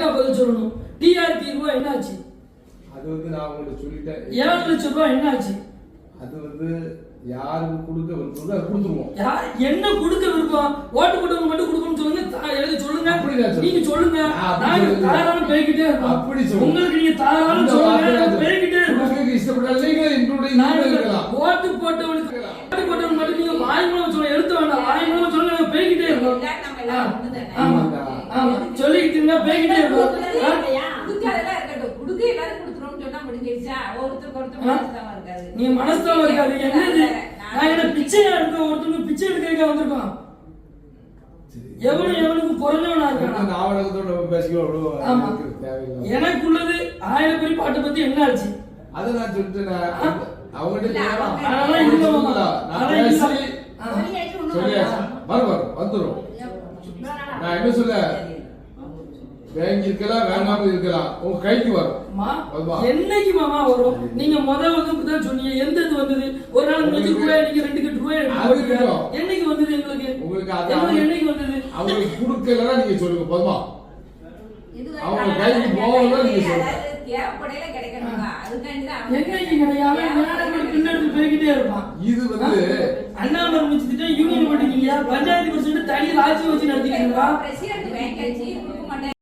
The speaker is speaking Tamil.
கரெக்டா பதில் சொல்லணும். டிஆர் தீர்வா என்ன ஆச்சு? அது வந்து நான் உங்களுக்கு சொல்லிட்டேன். 7 லட்சம் ரூபாய் என்ன ஆச்சு? அது வந்து யாருக்கு கொடுக்க விருப்பம் அதை கொடுத்துருவோம். யார் என்ன கொடுக்க விருப்பம்? ஓட்டு போட்டவங்க மட்டும் கொடுக்கணும்னு சொல்லுங்க. எழுதி சொல்லுங்க. நீங்க சொல்லுங்க. நாங்க தாராளம் பேசிக்கிட்டே இருக்கோம். அப்படி சொல்லுங்க. உங்களுக்கு நீங்க தாராளம் சொல்லுங்க. பேசிக்கிட்டே இருக்கோம். இஷ்டப்பட்ட நீங்க இன்க்ளூடிங் இருக்கலாம். ஓட்டு போட்டவங்களுக்கு மட்டும் நீங்க வாய் மூலம் சொல்ல எழுத வேண்டாம். வாய் மூலம் சொல்லுங்க. நாங்க பேசிக்கிட்டே இருக்கோம். ஆமா ஆமா சொல்லிக்கிட்டு இருந்தா பேசிக்கிட்டே இருக்கோம். நீ மனசுதான் இருக்காது. என்னது நான் என்ன பிச்சையா இருக்க? ஒருத்தருக்கு பிச்சை எடுக்க வந்திருக்கோம். எவனுக்கு குறைஞ்சவனா இருக்கான். எனக்கு உள்ளது 1000 பேர் பாட்டை பத்தி என்ன ஆச்சு? அதை நான் சொல்லிட்டேன். அவங்ககிட்ட வந்துடும். நான் என்ன சொல்ல பேங்க் இருக்கலாம், வேண்டாம இருக்கலாம், உங்க கைக்கு வரும். என்னைக்கு மாமா வரும்? நீங்க முதல் வந்து சொன்னீங்க. எந்த இது வந்தது? ஒரு நாள் 100 ரூபாய், நீங்க 2 கட்டு ரூபாய் என்னைக்கு வந்தது? எங்களுக்கு என்னைக்கு வந்தது? அவங்களுக்கு கொடுக்கலன்னா நீங்க சொல்லுங்க. போதுமா? அவங்க கைக்கு போகல நீங்க சொல்லுங்க. இது வந்து அண்ணாமலை முடிச்சுட்டு யூனியன் பண்ணிட்டீங்க. பஞ்சாயத்து பிரசிடென்ட் தனி ராஜ்யம் வச்சு நடத்திக்கிறீங்களா?